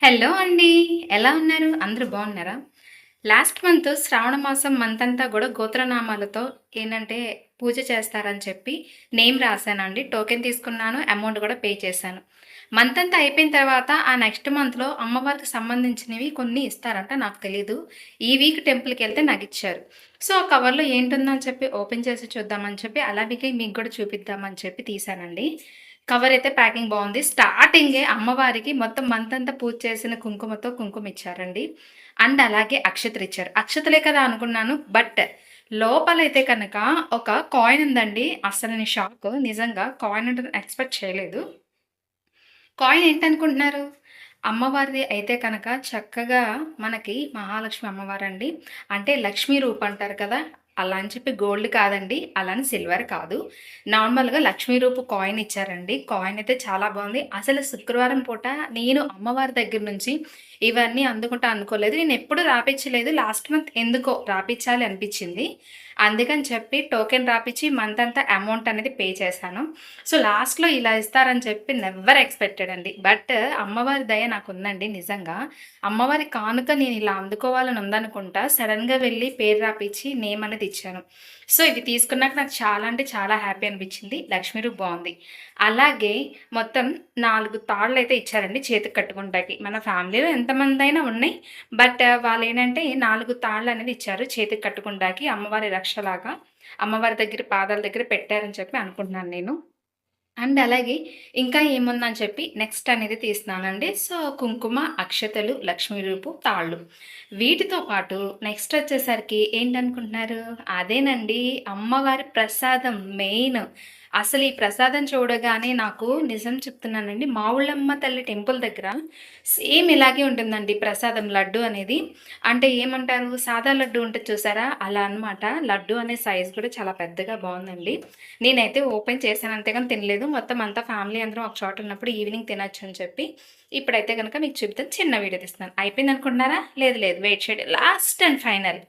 Hello అండి. ఎలా ఉన్నారు? అందరూ బాగున్నారా? లాస్ట్ మంత్ శ్రావణ మాసం మంతంతా గూడా గోత్రనామాలతో ఏంటంటే పూజ చేస్తారని చెప్పి నేమ్ రాసానండి. టోకెన్ తీసుకున్నాను. అమౌంట్ గూడా పే చేశాను. మంతంతా అయిపోయిన తర్వాత ఆ నెక్స్ట్ మంత్‌లో అమ్మవారికి సంబంధించినవి కొన్ని ఇస్తారంట నాకు తెలీదు. ఈ వీక్ టెంపుల్‌కెళ్తే నాకిచ్చారు. సో, ఆ కవర్‌లో ఏంటుందని చెప్పి ఓపెన్ చేసి చూద్దామని చెప్పి అలాగే మీకు గూడా చూపిద్దామని చెప్పి తీశానండి. కవరైతే ప్యాకింగ్ బావుంది. స్టార్టింగే అమ్మవారికి మొత్తం మంతంతా పూజ చేసిన కుంకుమతో కుంకుమ ఇచ్చారండి. అండ్ అలాగే అక్షతలిచ్చారు. అక్షతలే కదా అనుకున్నాను. బట్ లోపలైతే కనుక ఒక కాయిన్ ఉందండి. అస్సలు నేను షాకు. నిజంగా కాయిన్ ఉంటదని ఎక్స్‌పెక్ట్ చేయలేదు. కాయిన్ ఏంటనుకుంటున్నారు? అమ్మవారిది అయితే కనుక చక్కగా మనకి మహాలక్ష్మి అమ్మవారండి. అంటే లక్ష్మీ రూప్ అంటారు కదా! అలా అని చెప్పి గోల్డ్ కాదండి. అలా అని సిల్వర్ కాదు. నార్మల్‌గా లక్ష్మీ రూపు కాయిన్ ఇచ్చారండి. కాయిన్ అయితే చాలా బావుంది. అసలు శుక్రవారం పూట నేను అమ్మవారి దగ్గర నుంచి ఇవన్నీ అందుకుంటా అనుకోలేదు. నేనెప్పుడు రాపిచ్చలేదు. లాస్ట్ మంత్ ఎందుకో రాపిచ్చాలి అనిపిచ్చింది. అందుకని చెప్పి టోకెన్ రాపిచ్చి మంత్ అంతా అమౌంట్ అనేది పే చేశాను. సో, లాస్ట్‌లో ఇలా ఇస్తారని చెప్పి నెవర్ ఎక్స్‌పెక్టెడ్ అండి. బట్ అమ్మవారి దయ నాకుందండి నిజంగా. అమ్మవారి కానుక నేను ఇలా అందుకోవాలని ఉందనుకుంటా. సడెన్‌గా వెళ్లి పేరు రాపిచ్చి నేమ్ అనేది ఇచ్చాను. సో, ఇవి తీసుకున్నాక నాకు చాలా అంటే చాలా హ్యాపీ అనిపించింది. లక్ష్మీ రూప్ బావుంది. అలాగే మొత్తం 4 తాళ్ళైతే ఇచ్చారండి చేతికి కట్టుకుంటాకి. మన ఫ్యామిలీలో ఎంతమందైనా ఉన్నాయి. బట్ వాళ్ళేంటంటే 4 తాళ్ళనేది ఇచ్చారు చేతికి కట్టుకుంటాకి అమ్మవారి రక్షలాగా. అమ్మవారి దగ్గర పాదాల దగ్గర పెట్టారని చెప్పి అనుకుంటున్నాను నేను. అండ్ అలాగే ఇంకా ఏముందని చెప్పి నెక్స్ట్ అనేది తీస్తున్నానండి. సో, కుంకుమ, అక్షతలు, లక్ష్మీ రూపు, తాళ్ళు. వీటితో పాటు నెక్స్ట్ వచ్చేసరికి ఏంటనుకుంటున్నారు? అదేనండి అమ్మవారి ప్రసాదం మెయిన్. అసలు ఈ ప్రసాదం చూడగానే నాకు నిజం చెప్తున్నానండి మావుళ్ళమ్మ తల్లి టెంపుల్ దగ్గర సేమ్ ఇలాగే ఉంటుందండి ప్రసాదం లడ్డు అనేది. అంటే ఏమంటారు సాదా లడ్డు ఉంటది చూసారా? అలా అనమాట. లడ్డు అనే సైజ్ కూడా చాలా పెద్దగా బావుందండి. నేనైతే ఓపెన్ చేశాను అంతేగాని తినలేదు. మొత్తం అంతా ఫ్యామిలీ అందరం ఒక చోట ఉన్నప్పుడు ఈవినింగ్ తినొచ్చని చెప్పి, ఇప్పుడైతే గనుక మీకు చూపిస్తాను. చిన్న వీడియో తీస్తున్నాను. అయిపోయిందనుకుంటున్నారా? లేదు లేదు. వెయిట్ చేయండి. Last and final.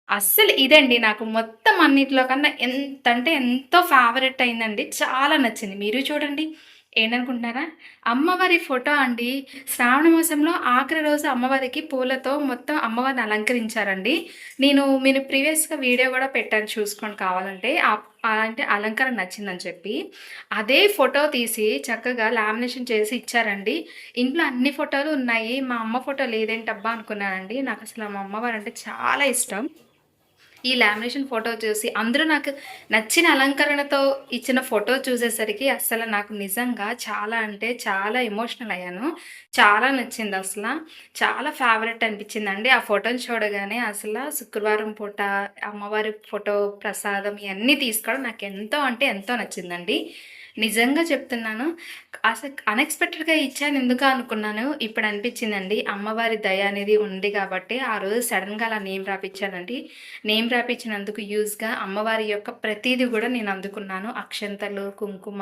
అస్సలు ఇదండి నాకు మొత్తం అన్నిట్లో కన్నా ఎంతంటే ఎంతో ఫేవరెట్ అయిందండి. చాలా నచ్చింది. మీరు చూడండి. ఏంటనుకుంటున్నారా? అమ్మవారి ఫోటో అండి. శ్రావణ మాసంలో ఆఖరి రోజు అమ్మవారికి పూలతో మొత్తం అమ్మవారిని అలంకరించారండి. మీరు ప్రీవియస్‌గా వీడియో గూడా పెట్టాను చూసుకోండి కావాలంటే. అంటే అలంకరణ నచ్చిందని చెప్పి. అదే ఫోటో తీసి చక్కగా లామినేషన్ చేసి ఇచ్చారండి. ఇంట్లో అన్ని ఫోటోలు ఉన్నాయి. మా అమ్మ ఫోటో లేదేంటబ్బా అనుకున్నానండి. నాకసల మా అమ్మవారంటే చాలా ఇష్టం. ఈ లామినేషన్ ఫోటో చూసి అందరూ నాకు నచ్చిన అలంకరణతో ఇచ్చిన ఫోటో చూసేసరికి అస్సలు నాకు నిజంగా చాలా అంటే చాలా ఎమోషనల్ అయ్యాను. చాలా నచ్చిందసల. చాలా ఫేవరెట్ అనిపించిందండి. ఆ ఫోటోని చూడగానే అసల శుక్రవారం పూట అమ్మవారి ఫోటో, ప్రసాదం ఇయన్నీ తీసుకోవడం నాకెంతో అంటే ఎంతో నచ్చిందండి. నిజంగా చెప్తున్నాను. అన్‌ఎక్స్‌పెక్టెడ్‌గా ఇచ్చాను ఎందుకా అనుకున్నాను. ఇప్పుడు అనిపించిందండి. అమ్మవారి దయ అనేది ఉంది కాబట్టి ఆ రోజు సడెన్‌గా అలా నేమ్ రాపిచ్చానండి. నేమ్ రాపిచ్చినందుకు యూజ్‌గా అమ్మవారి యొక్క ప్రతీది గూడా నేను అందుకున్నాను. అక్షంతలు, కుంకుమ,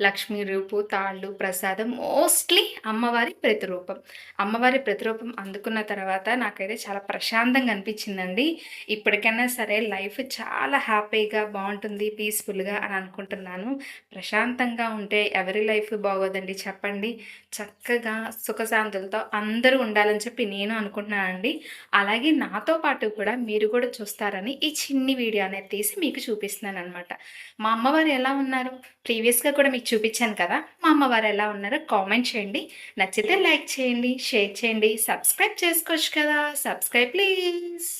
లక్ష్మీ రూపు, తాళ్ళు, ప్రసాదం మోస్ట్‌లీ అమ్మవారి ప్రతిరూపం. అమ్మవారి ప్రతిరూపం అందుకున్న తర్వాత నాకైతే చాలా ప్రశాంతంగా అనిపించిందండి. ఇప్పటికైనా సరే లైఫ్ చాలా హ్యాపీగా బావుంటుంది, పీస్‌ఫుల్‌గా అని అనుకుంటున్నాను. ప్రశాంతంగా ఉంటే ఎవరి లైఫ్ బాగోదండి చెప్పండి. చక్కగా సుఖశాంతులతో అందరూ ఉండాలని చెప్పి నేను అనుకుంటున్నానండి. అలాగే నాతో పాటు కూడా మీరు కూడా చూస్తారని ఈ చిన్ని వీడియో అనేది తీసి మీకు చూపిస్తున్నాననమాట. మా అమ్మవారు ఎలా ఉన్నారు? ప్రీవియస్‌గా కూడా మీకు చూపిచ్చాను కదా! మా అమ్మవారు ఎలా ఉన్నారో కామెంట్ చేయండి. నచ్చితే లైక్ చేయండి, షేర్ చేయండి, సబ్స్క్రైబ్ చేసుకోవచ్చు కదా! Subscribe please.